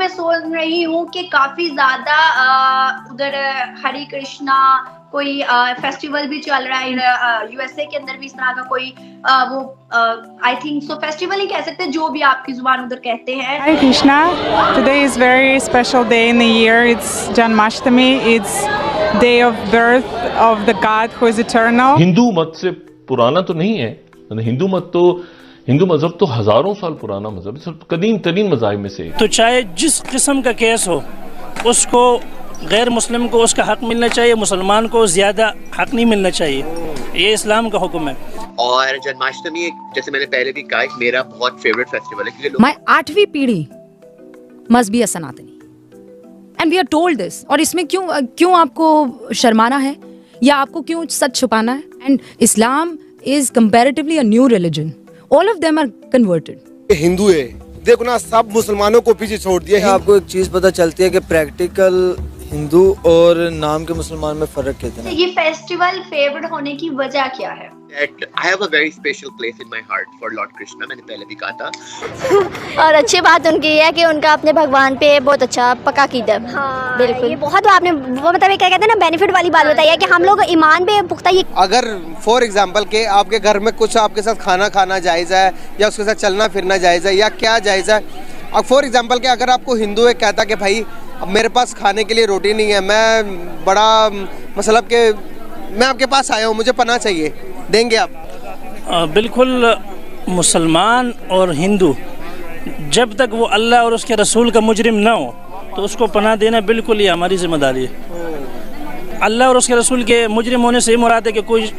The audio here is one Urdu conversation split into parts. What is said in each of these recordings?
میں سن رہی ہوں کہ کافی زیادہ ادھر ہری کرشنا کوئی فیسٹیول بھی چل رہا ہے یو ایس اے کے اندر بھی اس طرح کا کوئی وہ آئی تھنک سو فیسٹیول ہی کہہ سکتے ہیں جو بھی آپ کی زبان ادھر کہتے ہیں. Hare Krishna. Today is very special day in the year. It's Janmashtami. It's day of birth of the God who is eternal. ہندو مت سے پرانا تو نہیں ہے. ہندو مذہب تو ہزاروں سال پرانا مذہب ہے, قدیم ترین مذاہب میں سے. تو چاہے جس قسم کا کیس ہو اس کو غیر مسلم کو اس کا حق ملنا چاہیے, مسلمان کو زیادہ حق نہیں ملنا چاہیے. یہ اسلام کا حکم ہے. اور جنماشٹمی جیسے میں نے پہلے بھی کہا میرا بہت فیوریٹ فیسٹیول ہے. میں 8ویں پیڑھی must be a Sanatani and we are told this. اور اس میں کیوں آپ کو شرمانا ہے یا آپ کو کیوں سچ چھپانا ہے؟ and Islam is comparatively a new religion. all of them are converted. ہندو ہے دیکھو نا, سب مسلمانوں کو پیچھے چھوڑ دیا. آپ کو ایک چیز پتہ چلتی ہے کہ پریکٹیکل ہندو اور نام کے مسلمان میں فرق کتنا ہے. یہ فیسٹیول فیورٹ ہونے کی وجہ کیا ہے؟ I have a very special place in my heart for Lord Krishna. میں نے پہلے بھی کہا تھا. اور اچھی بات ان کی یہ ہے کہ ان کا اپنے بھگوان پہ بہت اچھا پکا عقیدہ ہے. بالکل یہ بہت آپ نے وہ مطلب کیا کہتے ہیں نا بینیفٹ والی بات بتائی ہے کہ ہم لوگ ایمان پہ پختہ. اگر فار ایگزامپل کہ آپ کے گھر میں کچھ آپ کے ساتھ کھانا جائز ہے یا اس کے ساتھ چلنا پھرنا جائز ہے یا کیا جائز ہے. اب فار ایگزامپل کہ اگر آپ کو ہندو ایک کہتا کہ بھائی اب میرے پاس کھانے کے لیے روٹی نہیں ہے, میں بڑا مطلب کہ میں آپ کے پاس آیا ہوں, مجھے پناہ چاہیے, دیں گے آپ؟ بالکل. مسلمان اور ہندو جب تک وہ اللہ اور اس کے رسول کا مجرم نہ ہو تو اس کو پناہ دینا بالکل یہ ہماری ذمہ داری ہے. اللہ اور اس کے رسول کے مجرم ہونے سے یہ مراد ہے کہ کوئی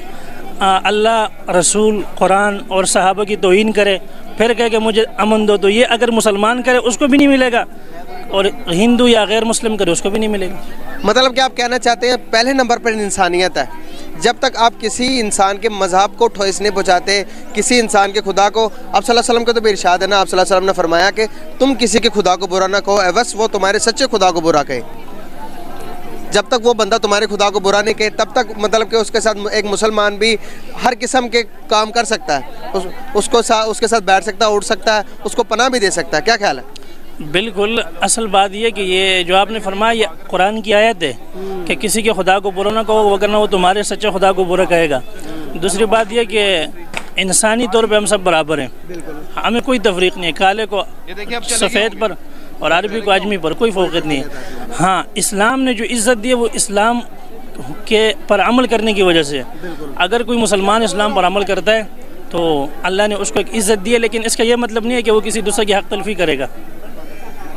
اللہ, رسول, قرآن اور صحابہ کی توہین کرے پھر کہے کہ مجھے امن دو, تو یہ اگر مسلمان کرے اس کو بھی نہیں ملے گا اور ہندو یا غیر مسلم کرے اس کو بھی نہیں ملے گا. مطلب کہ آپ کہنا چاہتے ہیں پہلے نمبر پر انسانیت ہے. جب تک آپ کسی انسان کے مذہب کو ٹھوس نہیں پہنچاتے, کسی انسان کے خدا کو, آپ صلی اللہ علیہ وسلم کا تو بھی ارشاد ہے نا, آپ صلی اللہ علیہ وسلم نے فرمایا کہ تم کسی کے خدا کو برا نہ کہو, بس وہ تمہارے سچے خدا کو برا کہے. جب تک وہ بندہ تمہارے خدا کو برا نہیں کہے تب تک مطلب کہ اس کے ساتھ ایک مسلمان بھی ہر قسم کے کام کر سکتا ہے, اس کے ساتھ بیٹھ سکتا ہے, اٹھ سکتا ہے, اس کو پناہ بھی دے سکتا ہے. کیا خیال ہے؟ بالکل. اصل بات یہ کہ یہ جو آپ نے فرمایا یہ قرآن کی آیت ہے کہ کسی کے خدا کو برا نہ کہو وگرنہ وہ تمہارے سچے خدا کو برا کہے گا. دوسری بات یہ کہ انسانی طور پہ ہم سب برابر ہیں, ہمیں کوئی تفریق نہیں ہے, کالے کو سفید پر اور عربی کو اجمی پر کوئی فوقیت نہیں ہے. ہاں اسلام نے جو عزت دی ہے وہ اسلام کے پر عمل کرنے کی وجہ سے. اگر کوئی مسلمان اسلام پر عمل کرتا ہے تو اللہ نے اس کو ایک عزت دی ہے, لیکن اس کا یہ مطلب نہیں ہے کہ وہ کسی دوسرے کی حق تلفی کرے گا.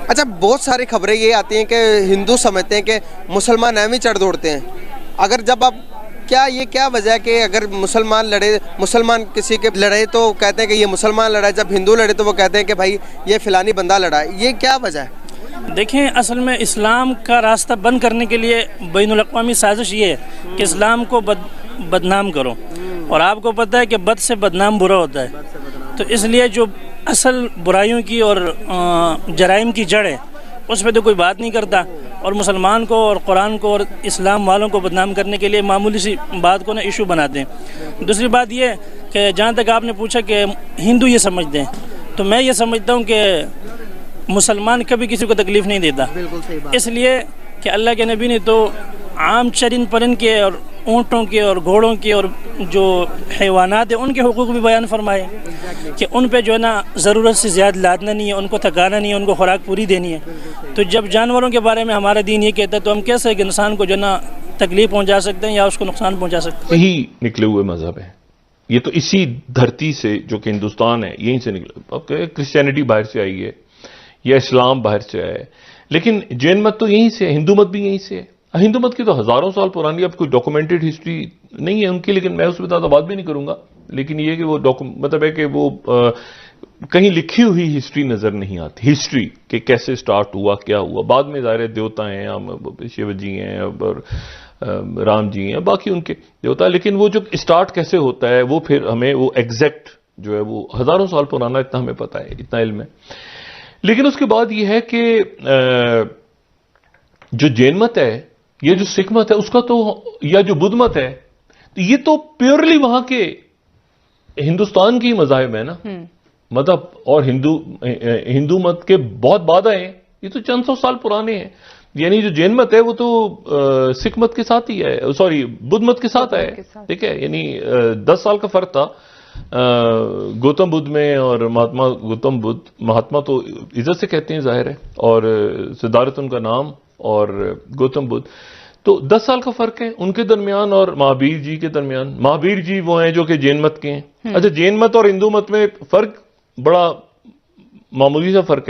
اچھا, بہت ساری خبریں یہ آتی ہیں کہ ہندو سمجھتے ہیں کہ مسلمان اہم ہی چڑھ دوڑتے ہیں. اگر جب آپ کیا وجہ ہے کہ اگر مسلمان کسی کے لڑے تو کہتے ہیں کہ یہ مسلمان لڑا ہے, جب ہندو لڑے تو وہ کہتے ہیں کہ بھائی یہ فلانی بندہ لڑا ہے. یہ کیا وجہ ہے؟ دیکھیں اصل میں اسلام کا راستہ بند کرنے کے لیے بین الاقوامی سازش یہ ہے کہ اسلام کو بدنام کرو, اور آپ کو پتہ ہے کہ بد سے بدنام برا ہوتا ہے. تو اس لیے جو اصل برائیوں کی اور جرائم کی جڑ ہے اس پہ تو کوئی بات نہیں کرتا, اور مسلمان کو اور قرآن کو اور اسلام والوں کو بدنام کرنے کے لیے معمولی سی بات کو نا ایشو بناتے ہیں. دوسری بات یہ کہ جہاں تک آپ نے پوچھا کہ ہندو یہ سمجھتے ہیں, تو میں یہ سمجھتا ہوں کہ مسلمان کبھی کسی کو تکلیف نہیں دیتا, اس لیے کہ اللہ کے نبی نے تو عام چرند پرند کے اور اونٹوں کے اور گھوڑوں کے اور جو حیوانات ہیں ان کے حقوق بھی بیان فرمائے کہ ان پہ جو ہے نا ضرورت سے زیادہ لادنا نہیں ہے, ان کو تھکانا نہیں ہے, ان کو خوراک پوری دینی ہے. تو جب جانوروں کے بارے میں ہمارا دین یہ کہتا ہے تو ہم کیسے ایک انسان کو جو ہے نا تکلیف پہنچا سکتے ہیں یا اس کو نقصان پہنچا سکتے ہیں؟ یہی نکلے ہوئے مذہب ہیں یہ, تو اسی دھرتی سے جو کہ ہندوستان ہے یہیں سے نکلے. اب کرسچینٹی باہر سے آئی ہے یا اسلام باہر سے آیا ہے, لیکن جین مت تو یہیں سے, ہندو مت بھی یہیں سے ہے. ہندو مت کی تو ہزاروں سال پرانی اب کوئی ڈاکومنٹڈ ہسٹری نہیں ہے ان کی, لیکن میں اس پہ زیادہ بات بھی نہیں کروں گا. لیکن یہ کہ وہ مطلب ہے کہ وہ کہیں لکھی ہوئی ہسٹری نظر نہیں آتی, ہسٹری کہ کیسے سٹارٹ ہوا, کیا ہوا. بعد میں ظاہر دیوتا ہیں, شیو جی ہیں اور رام جی ہیں, باقی ان کے دیوتا, لیکن وہ جو سٹارٹ کیسے ہوتا ہے وہ پھر ہمیں وہ ایگزیکٹ جو ہے وہ ہزاروں سال پرانا اتنا ہمیں پتہ ہے, اتنا علم ہے. لیکن اس کے بعد یہ ہے کہ جو جین مت ہے, یہ جو سکھ مت ہے اس کا تو, یا جو بدھ مت ہے, تو یہ تو پیورلی وہاں کے ہندوستان کی مذاہب ہے نا. مذہب اور ہندو مت کے بہت بعد آئے ہیں, یہ تو چند سو سال پرانے ہیں. یعنی جو جین مت ہے وہ تو سکھ مت کے ساتھ ہی ہے, سوری بدھ مت کے ساتھ ہے, ٹھیک ہے. یعنی 10 سال کا فرق تھا گوتم بدھ میں اور مہاتما گوتم بدھ. مہاتما تو عزت سے کہتے ہیں ظاہر ہے, اور سدھارتھ ان کا نام, اور گوتم بدھ تو 10 سال کا فرق ہے ان کے درمیان اور مہابیر جی کے درمیان. مہابیر جی وہ ہیں جو کہ جین مت کے ہیں. اچھا, جین مت اور ہندو مت میں فرق بڑا معمولی سا فرق ہے.